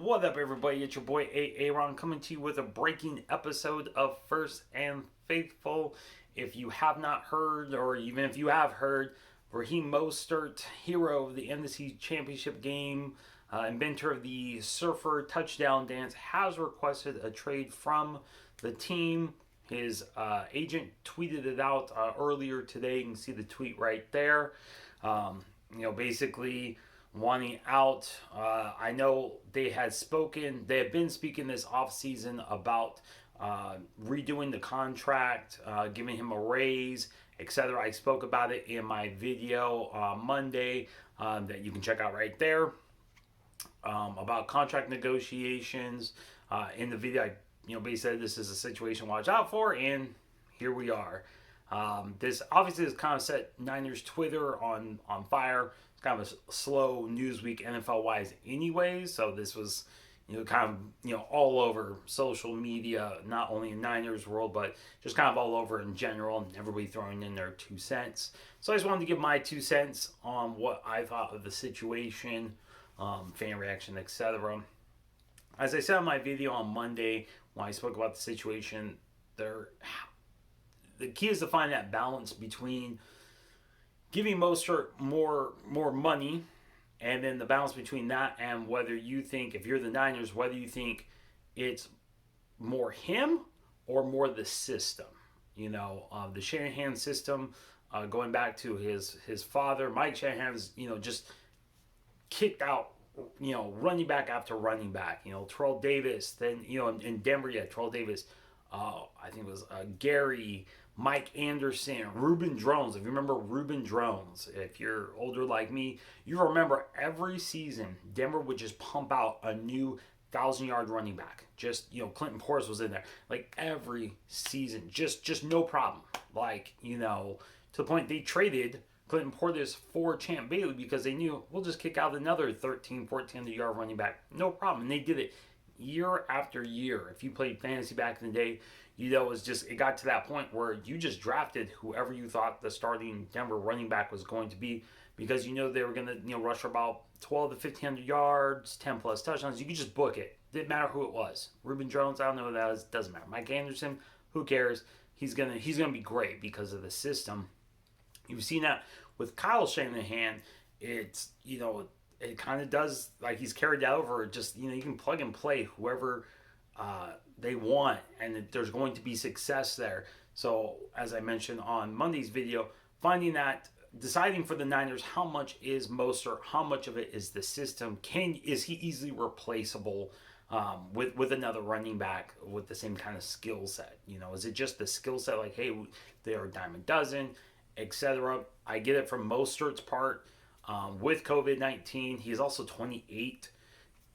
What up, everybody? It's your boy Aaron coming to you with a breaking episode of First and Faithful. If you have not heard, or even if you have heard, Raheem Mostert, hero of the NFC Championship game, inventor of the surfer touchdown dance, has requested a trade from the team. His agent tweeted it out earlier today. You can see the tweet right there. Basically wanting out. I know they had been speaking this offseason about redoing the contract, giving him a raise, etc. I spoke about it in my video Monday that you can check out right there about contract negotiations. In the video, I basically said this is a situation to watch out for, and here we are. This obviously has kind of set Niners Twitter on fire. It's kind of a slow news week NFL wise, anyways. So this was all over social media, not only in Niners world, but just kind of all over in general, and everybody throwing in their 2 cents. So I just wanted to give my 2 cents on what I thought of the situation, fan reaction, etc. As I said in my video on Monday when I spoke about the situation, the key is to find that balance between giving Mostert more money, and then the balance between that and whether you think, if you're the Niners, whether you think it's more him or more the system. The Shanahan system, going back to his father, Mike Shanahan's, just kicked out, running back after running back. Terrell Davis, then, in Denver, Terrell Davis, I think it was Gary, Mike Anderson, Reuben Drones. If you remember Reuben Drones, if you're older like me, you remember every season Denver would just pump out a new 1,000-yard running back. Just, Clinton Portis was in there. Like every season, just no problem. To the point they traded Clinton Portis for Champ Bailey because they knew we'll just kick out another 1,400-yard running back. No problem. And they did it year after year. If you played fantasy back in the day, it got to that point where you just drafted whoever you thought the starting Denver running back was going to be, because they were going to rush for about 12 to 1,500 yards, 10 plus touchdowns. You could just book it. Didn't matter who it was. Reuben Jones, I don't know who that is. Doesn't matter. Mike Anderson, who cares? He's gonna be great because of the system. You've seen that with Kyle Shanahan. It's it kind of does, like, he's carried that over. Just you can plug and play whoever they want, and there's going to be success there. So as I mentioned on Monday's video, deciding for the Niners, how much is Mostert, how much of it is the system? Is he easily replaceable with another running back with the same kind of skill set? Is it just the skill set, like, hey, they are a dime a dozen, etc. I get it from Mostert's part. With COVID-19, he's also 28.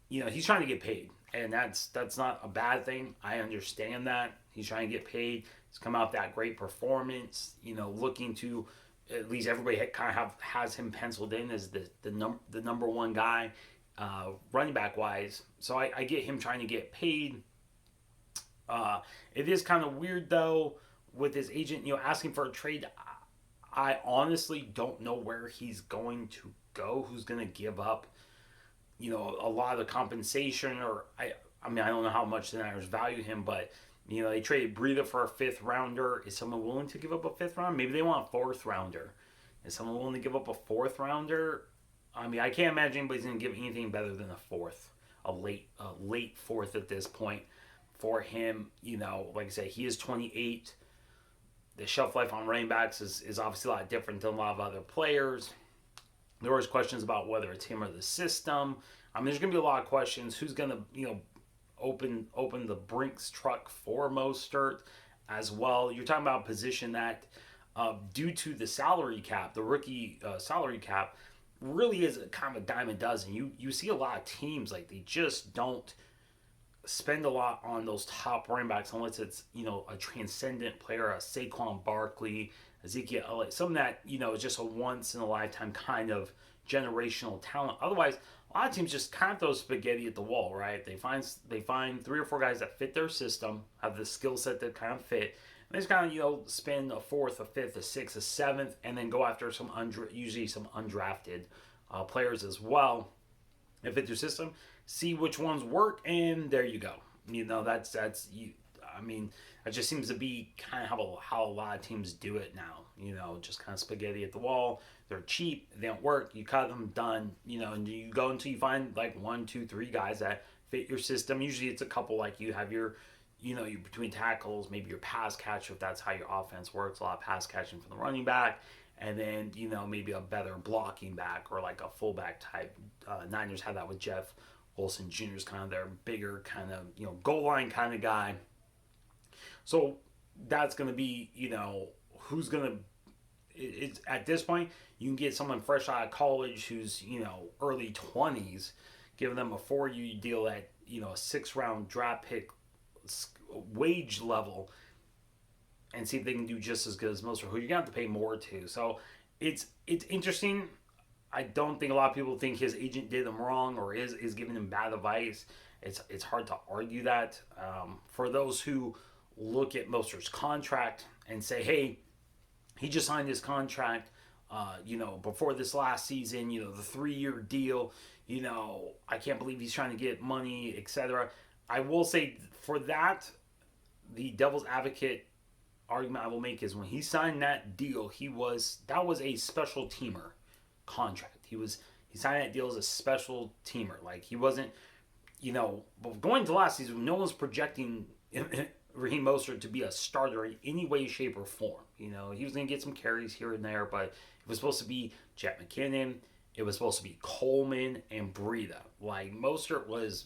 He's trying to get paid, and that's not a bad thing. I understand that he's trying to get paid. He's come out that great performance. Looking to, at least everybody kind of has him penciled in as the number one guy, running back wise. So I get him trying to get paid. It is kind of weird though with his agent, asking for a trade. I honestly don't know where he's going to go. Who's going to give up, a lot of the compensation, or I don't know how much the Niners value him, but they traded Breida for a 5th rounder. Is someone willing to give up a 5th round? Maybe they want a 4th rounder. Is someone willing to give up a 4th rounder? I can't imagine anybody's going to give anything better than a 4th, a late 4th at this point for him. Like I said, he is 28. The shelf life on running backs is obviously a lot different than a lot of other players. There was questions about whether it's him or the system. There's going to be a lot of questions. Who's going to, open the Brinks truck for Mostert as well? You're talking about a position that, due to the salary cap, the rookie salary cap, really is kind of a dime a dozen. You see a lot of teams, like, they just don't spend a lot on those top running backs unless it's a transcendent player, a Saquon Barkley, Ezekiel Elliott, something that is just a once in a lifetime kind of generational talent. Otherwise, a lot of teams just kind of throw spaghetti at the wall, right? They find 3 or 4 guys that fit their system, have the skill set that kind of fit, and they just kind of spend a 4th, a 5th, a 6th, a 7th, and then go after usually some undrafted players as well. that fit their system, see which ones work, and there you go. That's you. I mean, it just seems to be kind of how a lot of teams do it now. Just kind of spaghetti at the wall. They're cheap. They don't work. You cut them, done. And you go until you find like one, two, three guys that fit your system. Usually, it's a couple. Like you have your between tackles, maybe your pass catcher if that's how your offense works. A lot of pass catching from the running back, and then maybe a better blocking back or like a fullback type. Niners had that with Jeff Wilson Jr. is kind of their bigger kind of goal line kind of guy. So that's going to be who's going to. It's at this point you can get someone fresh out of college who's early 20s, giving them a 4-year deal at a 6th-round draft pick wage level, and see if they can do just as good as most, or who you're gonna have to pay more to. So it's interesting. I don't think a lot of people think his agent did him wrong or is giving him bad advice. It's hard to argue that. For those who look at Mostert's contract and say, hey, he just signed his contract, before this last season, the 3-year deal, I can't believe he's trying to get money, etc. I will say for that, the devil's advocate argument I will make is when he signed that deal, that was a special teamer contract. He signed that deal as a special teamer. Like he wasn't, but going to last season, no one's projecting Raheem Mostert to be a starter in any way, shape, or form. He was going to get some carries here and there, but it was supposed to be Jet McKinnon. It was supposed to be Coleman and Breida. Like Mostert was,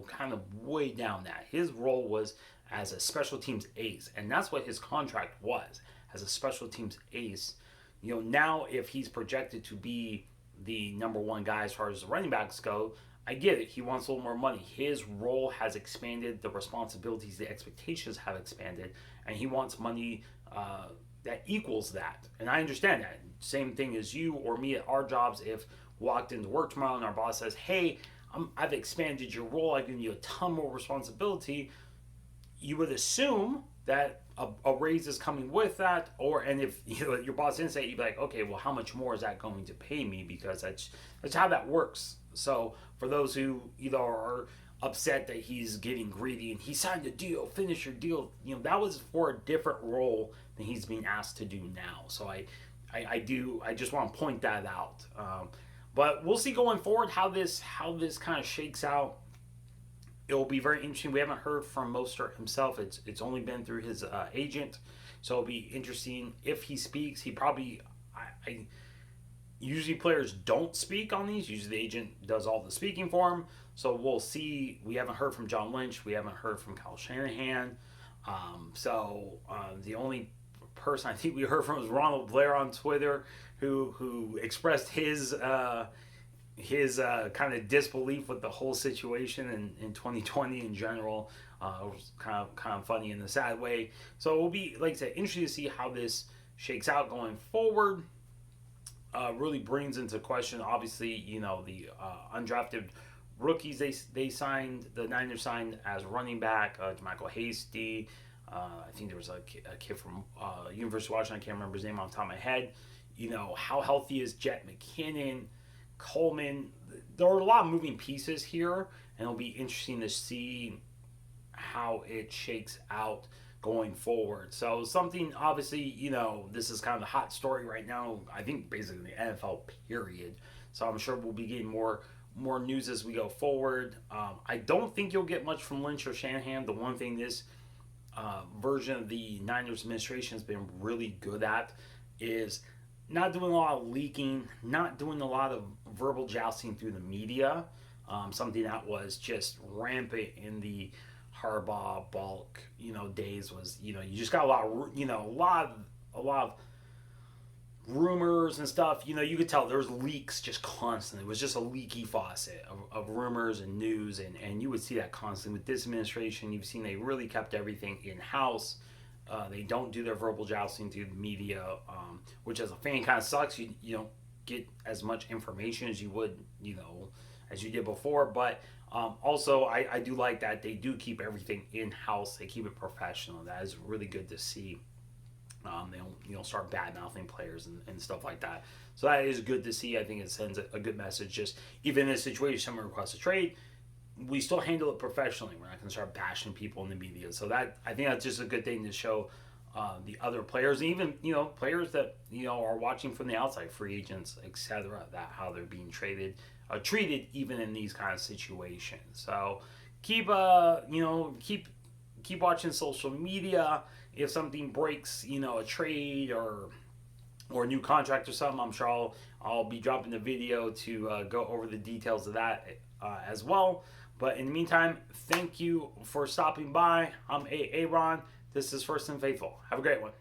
kind of way down that. His role was as a special teams ace, and that's what his contract was, as a special teams ace. Now if he's projected to be the number one guy as far as the running backs go, I get it. He wants a little more money. His role has expanded. The responsibilities, the expectations have expanded, and he wants money that equals that. And I understand that. Same thing as you or me at our jobs. If walked into work tomorrow and our boss says, "Hey, I've expanded your role. I've given you a ton more responsibility," you would assume that a raise is coming with that. And if your boss didn't say it, you'd be like, "Okay, well, how much more is that going to pay me?" Because that's how that works. So for those who either are upset that he's getting greedy and he signed a deal, finish your deal, that was for a different role than he's being asked to do now. So I just want to point that out. But we'll see going forward how this kind of shakes out. It will be very interesting. We haven't heard from Mostert himself. It's only been through his agent, so it'll be interesting if he speaks. He probably usually players don't speak on these. Usually the agent does all the speaking for him. So we'll see. We haven't heard from John Lynch. We haven't heard from Kyle Shanahan. The only person I think we heard from was Ronald Blair on Twitter, who expressed his kind of disbelief with the whole situation in 2020 in general. It was kind of funny in a sad way. So it will be, like I said, interesting to see how this shakes out going forward. Really brings into question, obviously, the undrafted rookies they signed. The Niners signed as running back, Michael Hasty. I think there was a kid from University of Washington. I can't remember his name off the top of my head. How healthy is Jet McKinnon? Coleman? There are a lot of moving pieces here, and it'll be interesting to see how it shakes out going forward. So something, obviously, this is kind of the hot story right now, I think basically the NFL period. So I'm sure we'll be getting more news as we go forward. I don't think you'll get much from Lynch or Shanahan. The one thing this version of the Niners administration has been really good at is not doing a lot of leaking, not doing a lot of verbal jousting through the media. Something that was just rampant in the Harbaugh, Balk, days was, you just got a lot of rumors and stuff. You could tell there was leaks just constantly. It was just a leaky faucet of rumors and news, and you would see that constantly. With this administration, you've seen they really kept everything in-house. They don't do their verbal jousting through the media, which as a fan kind of sucks. You don't get as much information as you would, as you did before. But also, I do like that they do keep everything in-house. They keep it professional. That is really good to see. They don't, start bad mouthing players and stuff like that. So that is good to see. I think it sends a good message. Just even in a situation, someone requests a trade, we still handle it professionally. We're not going to start bashing people in the media. So that, I think that's just a good thing to show the other players, even players that are watching from the outside, free agents, etc. That how they're being treated even in these kind of situations. So keep keep watching social media. If something breaks, a trade or a new contract or something, I'm sure I'll be dropping the video to go over the details of that as well. But in the meantime, thank you for stopping by. I'm Aaron. This is First and Faithful. Have a great one.